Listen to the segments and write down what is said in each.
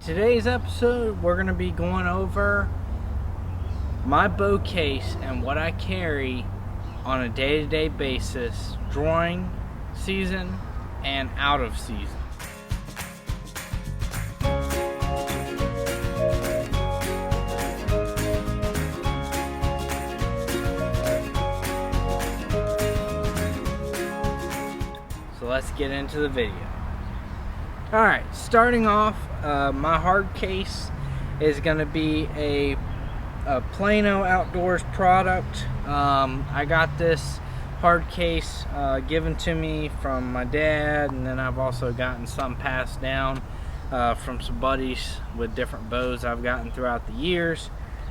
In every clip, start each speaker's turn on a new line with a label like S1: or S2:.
S1: Today's episode, we're going to be going over my bow case and what I carry on a day-to-day basis during season and out of season. So let's get into the video. Alright, starting off, my hard case is going to be a Plano Outdoors product. I got this hard case given to me from my dad, and then I've also gotten some passed down from some buddies with different bows I've gotten throughout the years.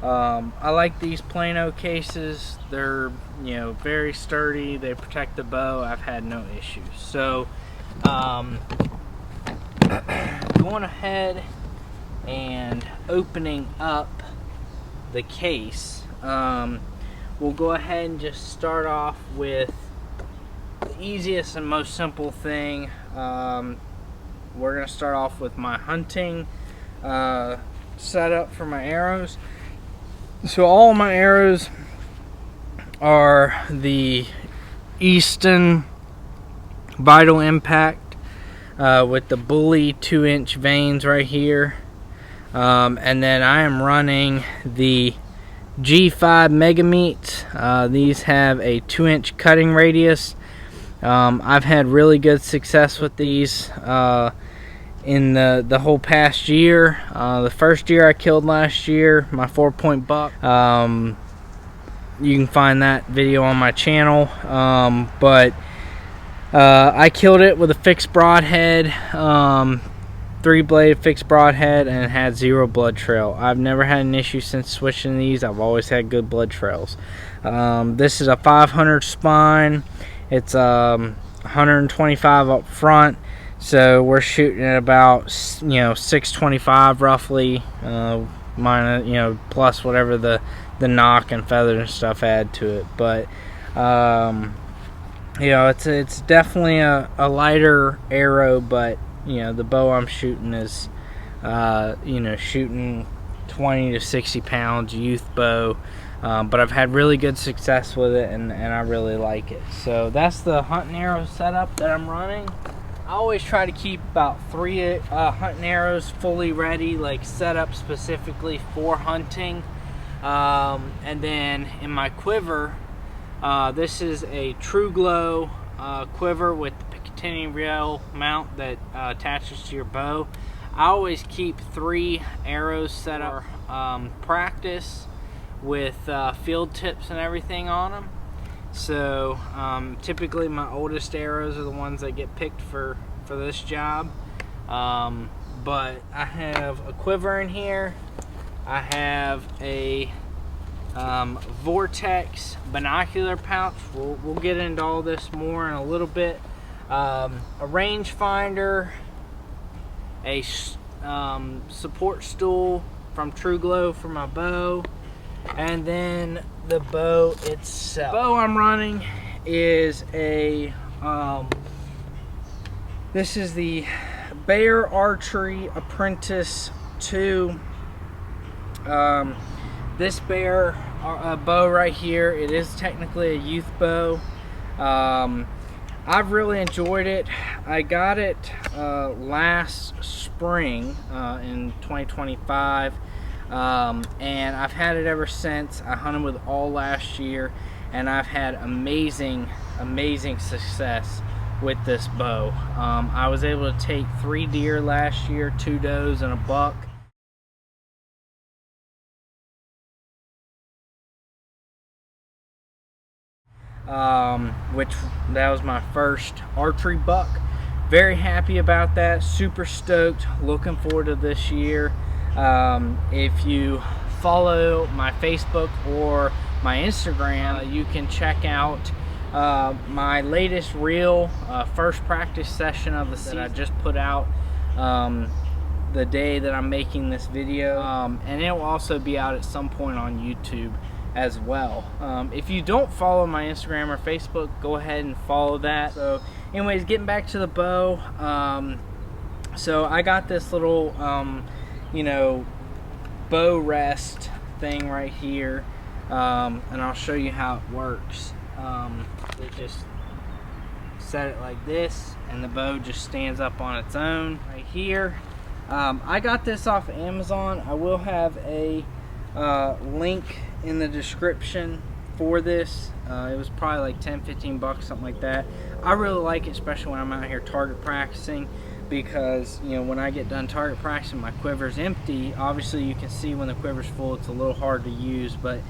S1: I like these Plano cases. They're, very sturdy. They protect the bow. I've had no issues. So going ahead and opening up the case, we'll go ahead and just start off with the easiest and most simple thing. We're going to start off with my hunting setup for my arrows. So all of my arrows are the Easton Vital Impact with the bully 2-inch vanes right here, and then I am running the G5 Mega Meats. These have a 2-inch cutting radius. I've had really good success with these in the whole past year. The first year I killed last year, my 4-point buck. You can find that video on my channel, but I killed it with a fixed broadhead, 3-blade fixed broadhead, and it had 0 blood trail. I've never had an issue since switching these. I've always had good blood trails. This is a 500 spine. It's 125 up front, so we're shooting at about 625 roughly, minus plus whatever the knock and feather and stuff add to it. But it's definitely a lighter arrow, but the bow I'm shooting is shooting 20 to 60 pounds youth bow, but I've had really good success with it, and I really like it. So that's the hunting arrow setup that I'm running. I always try to keep about 3 hunting arrows fully ready, like set up specifically for hunting. And then in my quiver, this is a True Glow quiver with the Picatinny rail mount that attaches to your bow. I always keep 3 arrows set up practice with field tips and everything on them. So typically my oldest arrows are the ones that get picked for this job. But I have a quiver in here. I have a Vortex binocular pouch. We'll get into all this more in a little bit. A rangefinder, a support stool from True Glow for my bow, and then the bow itself. The bow I'm running is a this is the Bear Archery Apprentice 2. This Bear bow right here, it is technically a youth bow. I've really enjoyed it. I got it last spring in 2025, and I've had it ever since. I hunted with all last year, and I've had amazing success with this bow. I was able to take 3 deer last year, 2 does and a buck. Which that was my first archery buck. Very happy about that, super stoked, looking forward to this year. If you follow my Facebook or my Instagram, you can check out my latest reel, first practice session of the season that I just put out the day that I'm making this video, and it will also be out at some point on YouTube as well. If you don't follow my Instagram or Facebook, go ahead and follow that. So anyways, getting back to the bow, so I got this little you know, bow rest thing right here, and I'll show you how it works. It just set it like this, and the bow just stands up on its own right here. I got this off of Amazon. I will have a link in the description for this. It was probably like 10-15 bucks, something like that. I really like it, especially when I'm out here target practicing, because you know, when I get done target practicing, my quiver's empty. Obviously you can see when the quiver's full, it's a little hard to use, but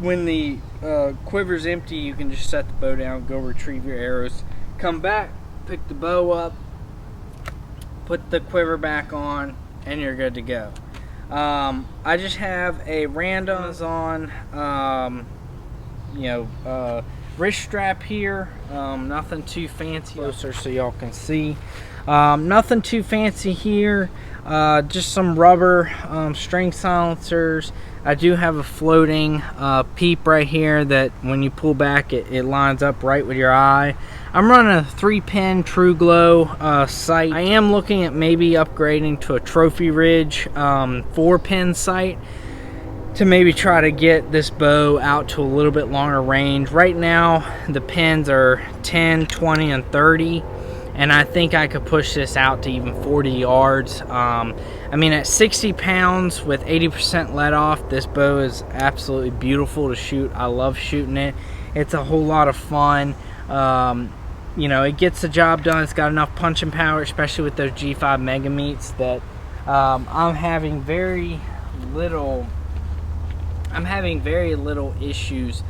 S1: when the quiver's empty, you can just set the bow down, go retrieve your arrows, come back, pick the bow up, put the quiver back on, and you're good to go. I just have a random Amazon, wrist strap here. Nothing too fancy. Closer so y'all can see. Nothing too fancy here. Just some rubber string silencers. I do have a floating peep right here that when you pull back, it lines up right with your eye. I'm running a 3-pin True Glow sight. I am looking at maybe upgrading to a Trophy Ridge 4-pin sight to maybe try to get this bow out to a little bit longer range. Right now the pins are 10, 20, and 30, and I think I could push this out to even 40 yards. I mean, at 60 pounds with 80% let off, this bow is absolutely beautiful to shoot. I love shooting it. It's a whole lot of fun. You know, it gets the job done. It's got enough punching power, especially with those G5 Mega Meats, that I'm having very little issues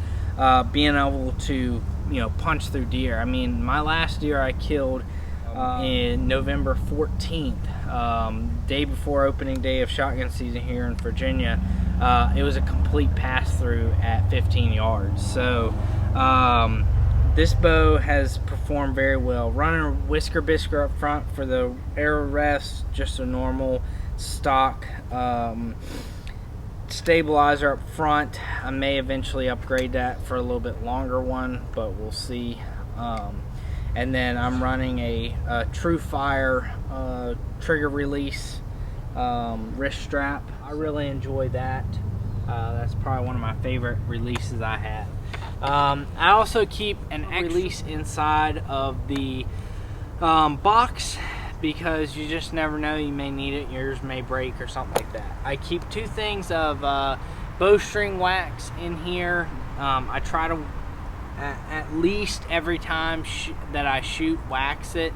S1: being able to, you know, punch through deer. I mean, my last deer I killed in November 14th, day before opening day of shotgun season here in Virginia. It was a complete pass-through at 15 yards. So this bow has performed very well. Running a whisker bisker up front for the arrow rest, just a normal stock stabilizer up front. I may eventually upgrade that for a little bit longer one, but we'll see. And then I'm running a True Fire trigger release wrist strap. I really enjoy that. That's probably one of my favorite releases I have. I also keep an extra release inside of the box, because you just never know, you may need it, yours may break or something like that. I keep 2 things of bowstring wax in here. I try to at least every time that I shoot, wax it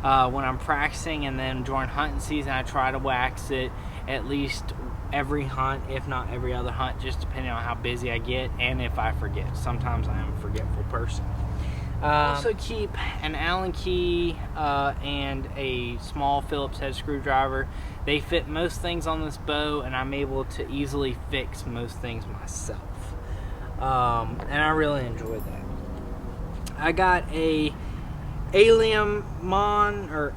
S1: when I'm practicing, and then during hunting season I try to wax it at least every hunt, if not every other hunt, just depending on how busy I get and if I forget. Sometimes I am a forgetful person. I also keep an Allen key and a small Phillips head screwdriver. They fit most things on this bow, and I'm able to easily fix most things myself. And I really enjoy that. I got a Alien Mon or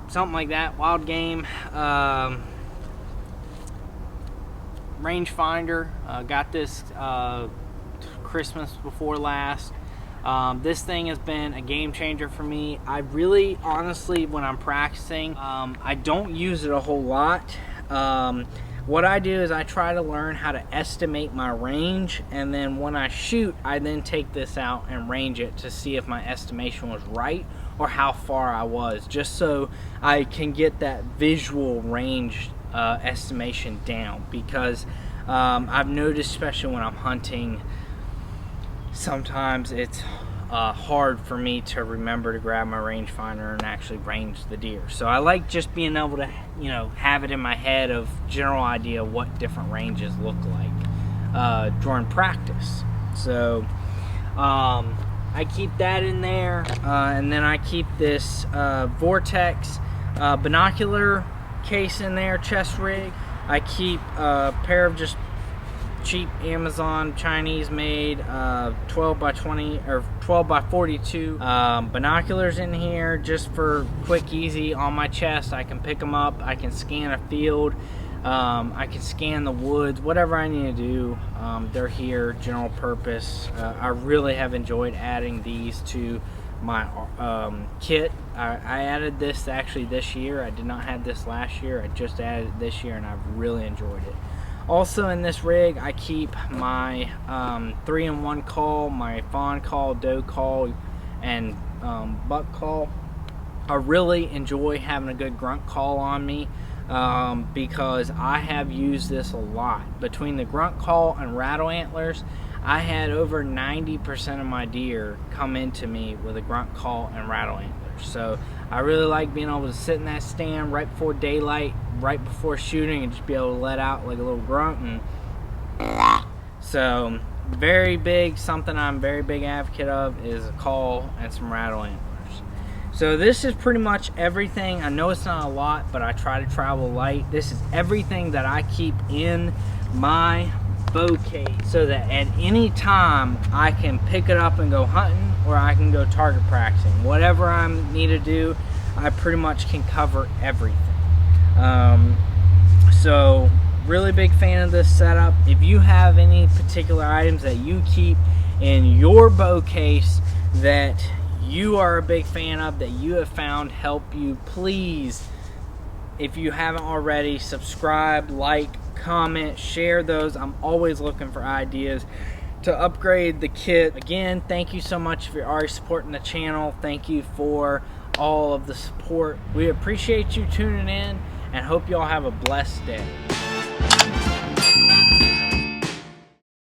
S1: something like that, wild game rangefinder. Got this Christmas before last. This thing has been a game changer for me. I really, honestly, when I'm practicing, I don't use it a whole lot. What I do is I try to learn how to estimate my range, and then when I shoot, I then take this out and range it to see if my estimation was right or how far I was, just so I can get that visual range estimation down. Because I've noticed, especially when I'm hunting, sometimes it's hard for me to remember to grab my rangefinder and actually range the deer. So I like just being able to, you know, have it in my head of general idea what different ranges look like during practice. So I keep that in there, and then I keep this Vortex binocular case in there, chest rig. I keep a pair of just cheap Amazon Chinese made 12 by 20 or 12 by 42 binoculars in here, just for quick, easy on my chest. I can pick them up, I can scan a field, I can scan the woods, whatever I need to do. They're here, general purpose. I really have enjoyed adding these to my kit. I added this actually this year. I did not have this last year. I just added it this year, and I've really enjoyed it. Also in this rig, I keep my 3-in-1 call, my fawn call, doe call, and buck call. I really enjoy having a good grunt call on me because I have used this a lot. Between the grunt call and rattle antlers, I had over 90% of my deer come into me with a grunt call and rattle antlers. So I really like being able to sit in that stand right before daylight, right before shooting, and just be able to let out like a little grunt. And so very big, something I'm a very big advocate of is a call and some rattle antlers. So this is pretty much everything. I know it's not a lot, but I try to travel light. This is everything that I keep in my bow case so that at any time I can pick it up and go hunting, or I can go target practicing. Whatever I need to do, I pretty much can cover everything. So really big fan of this setup. If you have any particular items that you keep in your bow case that you are a big fan of, that you have found help you, please, if you haven't already, subscribe, like, comment, share those. I'm always looking for ideas to upgrade the kit. Again, thank you so much if you're already supporting the channel. Thank you for all of the support. We appreciate you tuning in and hope you all have a blessed day.